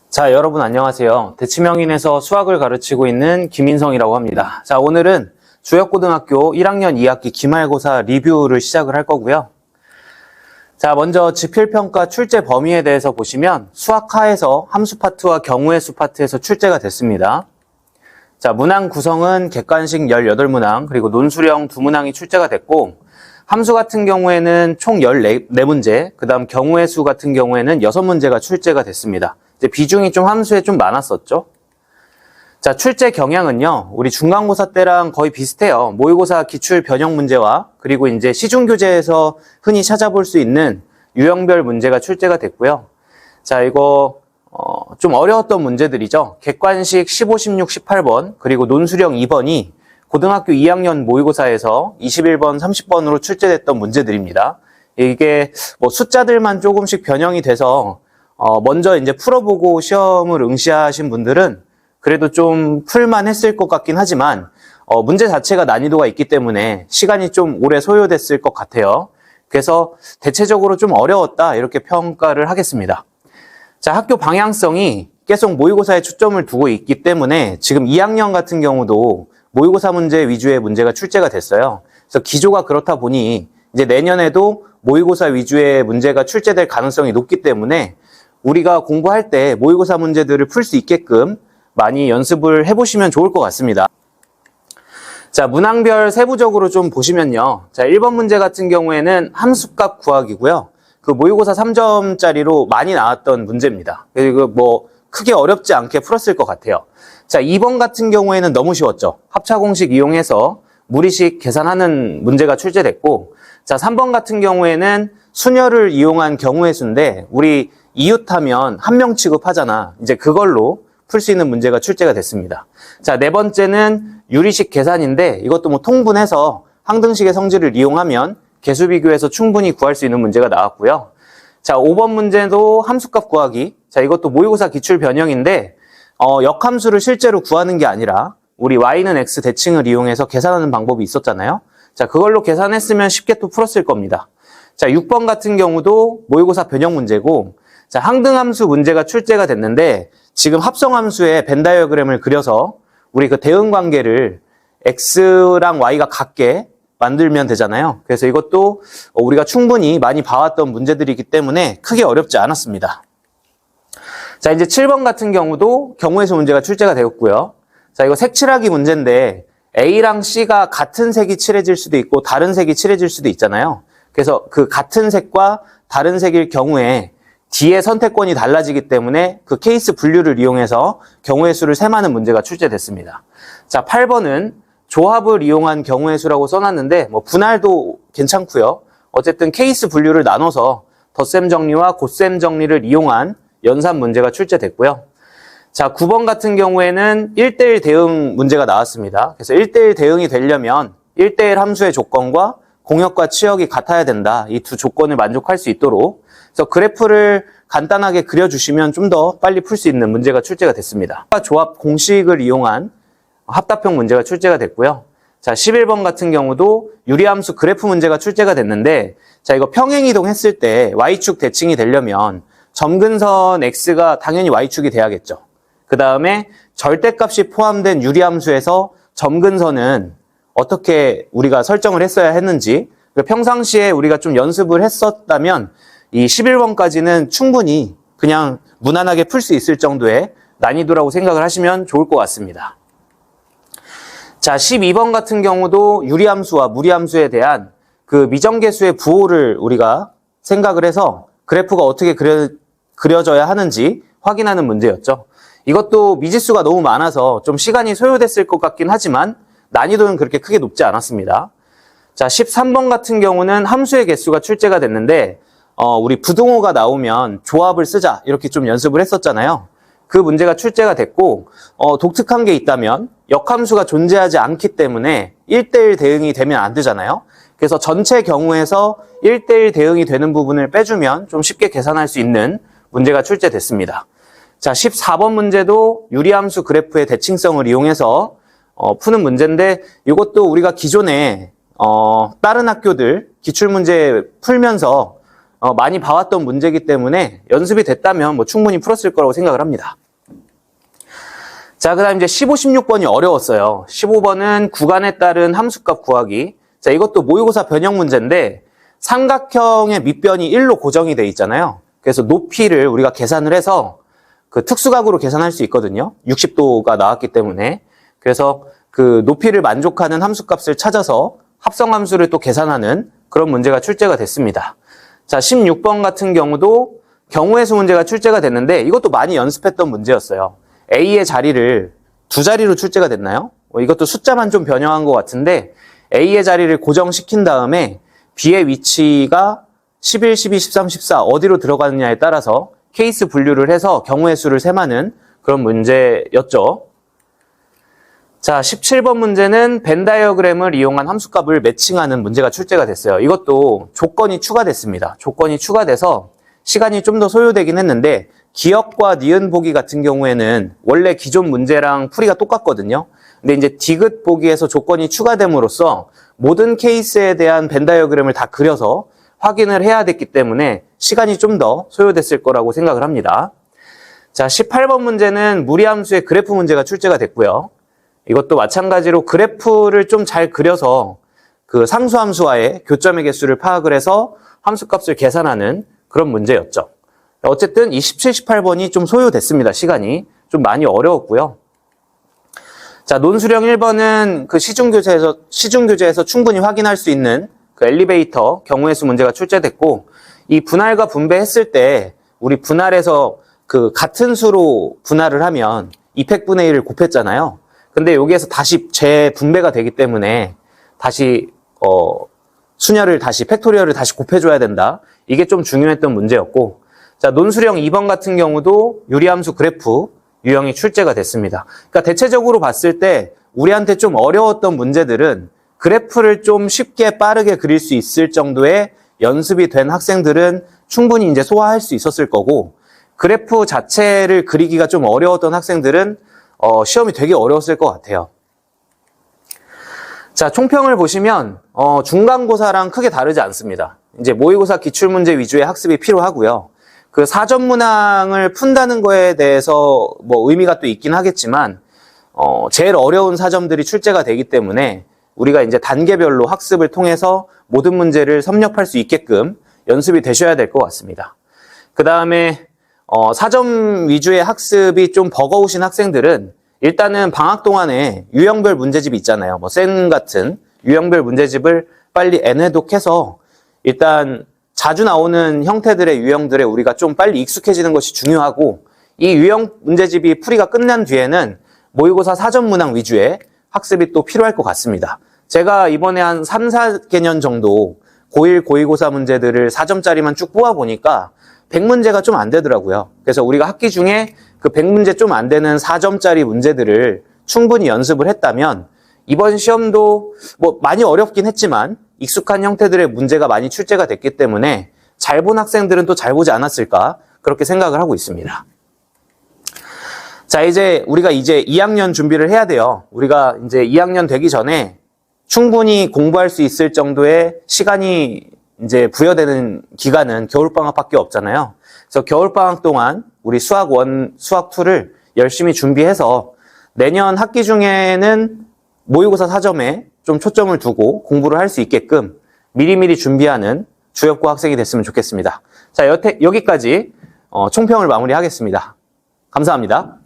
자, 여러분 안녕하세요. 대치명인에서 수학을 가르치고 있는 김인성이라고 합니다. 자, 오늘은 주역고등학교 1학년 2학기 기말고사 리뷰를 시작을 할 거고요. 자, 먼저 지필평가 출제 범위에 대해서 보시면 수학하에서 함수 파트와 경우의 수 파트에서 출제가 됐습니다. 자, 문항 구성은 객관식 18문항, 그리고 논술형 2문항이 출제가 됐고, 함수 같은 경우에는 총 14문제, 그 다음 경우의 수 같은 경우에는 6문제가 출제가 됐습니다. 이제 비중이 좀 함수에 좀 많았었죠. 자, 출제 경향은요, 우리 중간고사 때랑 거의 비슷해요. 모의고사 기출 변형 문제와 그리고 이제 시중교재에서 흔히 찾아볼 수 있는 유형별 문제가 출제가 됐고요. 자, 이거 좀 어려웠던 문제들이죠. 객관식 15, 16, 18번, 그리고 논술형 2번이 고등학교 2학년 모의고사에서 21번, 30번으로 출제됐던 문제들입니다. 이게 뭐 숫자들만 조금씩 변형이 돼서 먼저 이제 풀어보고 시험을 응시하신 분들은 그래도 좀 풀만 했을 것 같긴 하지만 문제 자체가 난이도가 있기 때문에 시간이 좀 오래 소요됐을 것 같아요. 그래서 대체적으로 좀 어려웠다 이렇게 평가를 하겠습니다. 자, 학교 방향성이 계속 모의고사에 초점을 두고 있기 때문에 지금 2학년 같은 경우도 모의고사 문제 위주의 문제가 출제가 됐어요. 그래서 기조가 그렇다 보니 이제 내년에도 모의고사 위주의 문제가 출제될 가능성이 높기 때문에 우리가 공부할 때 모의고사 문제들을 풀 수 있게끔 많이 연습을 해보시면 좋을 것 같습니다. 자, 문항별 세부적으로 좀 보시면요. 자, 1번 문제 같은 경우에는 함수값 구하기고요. 그 모의고사 3점짜리로 많이 나왔던 문제입니다. 그리고 뭐 크게 어렵지 않게 풀었을 것 같아요. 자, 2번 같은 경우에는 너무 쉬웠죠. 합차공식 이용해서 무리식 계산하는 문제가 출제됐고, 자, 3번 같은 경우에는 수녀를 이용한 경우의 수인데 우리 이웃하면 한 명 취급하잖아. 이제 그걸로 풀 수 있는 문제가 출제가 됐습니다. 자, 네 번째는 유리식 계산인데 이것도 뭐 통분해서 항등식의 성질을 이용하면 개수 비교해서 충분히 구할 수 있는 문제가 나왔고요. 자, 5번 문제도 함수값 구하기. 자, 이것도 모의고사 기출 변형인데 역함수를 실제로 구하는 게 아니라 우리 y는 x 대칭을 이용해서 계산하는 방법이 있었잖아요. 자, 그걸로 계산했으면 쉽게 또 풀었을 겁니다. 자, 6번 같은 경우도 모의고사 변형 문제고, 자, 항등함수 문제가 출제가 됐는데 지금 합성함수의 벤 다이어그램을 그려서 우리 그 대응 관계를 x랑 y가 같게 만들면 되잖아요. 그래서 이것도 우리가 충분히 많이 봐왔던 문제들이기 때문에 크게 어렵지 않았습니다. 자, 이제 7번 같은 경우도 경우의 수 문제가 출제가 되었고요. 자, 이거 색칠하기 문제인데 A랑 C가 같은 색이 칠해질 수도 있고 다른 색이 칠해질 수도 있잖아요. 그래서 그 같은 색과 다른 색일 경우에 D의 선택권이 달라지기 때문에 그 케이스 분류를 이용해서 경우의 수를 셈하는 문제가 출제됐습니다. 자, 8번은 조합을 이용한 경우의 수라고 써놨는데 뭐 분할도 괜찮고요. 어쨌든 케이스 분류를 나눠서 덧셈 정리와 곱셈 정리를 이용한 연산 문제가 출제됐고요. 자, 9번 같은 경우에는 1대1 대응 문제가 나왔습니다. 그래서 1대1 대응이 되려면 1대1 함수의 조건과 공역과 치역이 같아야 된다. 이 두 조건을 만족할 수 있도록. 그래서 그래프를 간단하게 그려주시면 좀 더 빨리 풀 수 있는 문제가 출제가 됐습니다. 조합 공식을 이용한 합답형 문제가 출제가 됐고요. 자, 11번 같은 경우도 유리함수 그래프 문제가 출제가 됐는데, 자, 이거 평행이동 했을 때 y축 대칭이 되려면 점근선 x가 당연히 y축이 돼야겠죠. 그 다음에 절대값이 포함된 유리함수에서 점근선은 어떻게 우리가 설정을 했어야 했는지, 평상시에 우리가 좀 연습을 했었다면 이 11번까지는 충분히 그냥 무난하게 풀 수 있을 정도의 난이도라고 생각을 하시면 좋을 것 같습니다. 자, 12번 같은 경우도 유리함수와 무리함수에 대한 그 미정계수의 부호를 우리가 생각을 해서 그래프가 어떻게 그려져야 하는지 확인하는 문제였죠. 이것도 미지수가 너무 많아서 좀 시간이 소요됐을 것 같긴 하지만 난이도는 그렇게 크게 높지 않았습니다. 자, 13번 같은 경우는 함수의 개수가 출제가 됐는데 우리 부등호가 나오면 조합을 쓰자 이렇게 좀 연습을 했었잖아요. 그 문제가 출제가 됐고 독특한 게 있다면 역함수가 존재하지 않기 때문에 1대1 대응이 되면 안 되잖아요. 그래서 전체 경우에서 1대1 대응이 되는 부분을 빼주면 좀 쉽게 계산할 수 있는 문제가 출제됐습니다. 자, 14번 문제도 유리함수 그래프의 대칭성을 이용해서 푸는 문제인데 이것도 우리가 기존에 다른 학교들 기출문제 풀면서 많이 봐왔던 문제이기 때문에 연습이 됐다면 뭐 충분히 풀었을 거라고 생각을 합니다. 자, 그 다음 이제 15, 16번이 어려웠어요. 15번은 구간에 따른 함수값 구하기. 자, 이것도 모의고사 변형 문제인데 삼각형의 밑변이 1로 고정이 돼 있잖아요. 그래서 높이를 우리가 계산을 해서 그 특수각으로 계산할 수 있거든요. 60도가 나왔기 때문에. 그래서 그 높이를 만족하는 함수값을 찾아서 합성함수를 또 계산하는 그런 문제가 출제가 됐습니다. 자, 16번 같은 경우도 경우의 수 문제가 출제가 됐는데 이것도 많이 연습했던 문제였어요. A의 자리를 두 자리로 출제가 됐나요? 이것도 숫자만 좀 변형한 것 같은데 A의 자리를 고정시킨 다음에 B의 위치가 11, 12, 13, 14 어디로 들어가느냐에 따라서 케이스 분류를 해서 경우의 수를 셈하는 그런 문제였죠. 자, 17번 문제는 벤 다이어그램을 이용한 함수값을 매칭하는 문제가 출제가 됐어요. 이것도 조건이 추가됐습니다. 조건이 추가돼서 시간이 좀 더 소요되긴 했는데 기억과 니은 보기 같은 경우에는 원래 기존 문제랑 풀이가 똑같거든요. 근데 이제 디귿 보기에서 조건이 추가됨으로써 모든 케이스에 대한 벤 다이어그램을 다 그려서 확인을 해야 됐기 때문에 시간이 좀 더 소요됐을 거라고 생각을 합니다. 자, 18번 문제는 무리함수의 그래프 문제가 출제가 됐고요. 이것도 마찬가지로 그래프를 좀 잘 그려서 그 상수함수와의 교점의 개수를 파악을 해서 함수값을 계산하는 그런 문제였죠. 어쨌든 이 17, 18번이 좀 소요됐습니다. 시간이 좀 많이 어려웠고요. 자, 논술형 1번은 그 시중교재에서 충분히 확인할 수 있는 그 엘리베이터 경우의 수 문제가 출제됐고, 이 분할과 분배했을 때 우리 분할에서 그 같은 수로 분할을 하면 200분의 1을 곱했잖아요. 근데 여기에서 다시 재분배가 되기 때문에 다시 수녀를 다시 팩토리얼을 다시 곱해줘야 된다. 이게 좀 중요했던 문제였고, 자, 논술형 2번 같은 경우도 유리함수 그래프 유형이 출제가 됐습니다. 그러니까 대체적으로 봤을 때 우리한테 좀 어려웠던 문제들은 그래프를 좀 쉽게 빠르게 그릴 수 있을 정도의 연습이 된 학생들은 충분히 이제 소화할 수 있었을 거고, 그래프 자체를 그리기가 좀 어려웠던 학생들은 시험이 되게 어려웠을 것 같아요. 자, 총평을 보시면 중간고사랑 크게 다르지 않습니다. 이제 모의고사 기출문제 위주의 학습이 필요하고요. 그 사전 문항을 푼다는 거에 대해서 뭐 의미가 또 있긴 하겠지만 제일 어려운 사점들이 출제가 되기 때문에 우리가 이제 단계별로 학습을 통해서 모든 문제를 섭렵할 수 있게끔 연습이 되셔야 될 것 같습니다. 그 다음에 사점 위주의 학습이 좀 버거우신 학생들은 일단은 방학 동안에 유형별 문제집이 있잖아요. 뭐 센 같은 유형별 문제집을 빨리 N회독해서 일단 자주 나오는 형태들의 유형들에 우리가 좀 빨리 익숙해지는 것이 중요하고, 이 유형 문제집이 풀이가 끝난 뒤에는 모의고사 사전 문항 위주의 학습이 또 필요할 것 같습니다. 제가 이번에 한 3, 4개년 정도 고1, 고2고사 문제들을 4점짜리만 쭉 뽑아보니까 100문제가 좀 안 되더라고요. 그래서 우리가 학기 중에 그 100문제 좀 안 되는 4점짜리 문제들을 충분히 연습을 했다면 이번 시험도 뭐 많이 어렵긴 했지만 익숙한 형태들의 문제가 많이 출제가 됐기 때문에 잘 본 학생들은 또 잘 보지 않았을까, 그렇게 생각을 하고 있습니다. 자, 이제 우리가 이제 2학년 준비를 해야 돼요. 우리가 이제 2학년 되기 전에 충분히 공부할 수 있을 정도의 시간이 이제 부여되는 기간은 겨울방학밖에 없잖아요. 그래서 겨울방학 동안 우리 수학 1, 수학 2를 열심히 준비해서 내년 학기 중에는 모의고사 4점에 좀 초점을 두고 공부를 할 수 있게끔 미리미리 준비하는 주역고 학생이 됐으면 좋겠습니다. 자, 여기까지 총평을 마무리하겠습니다. 감사합니다.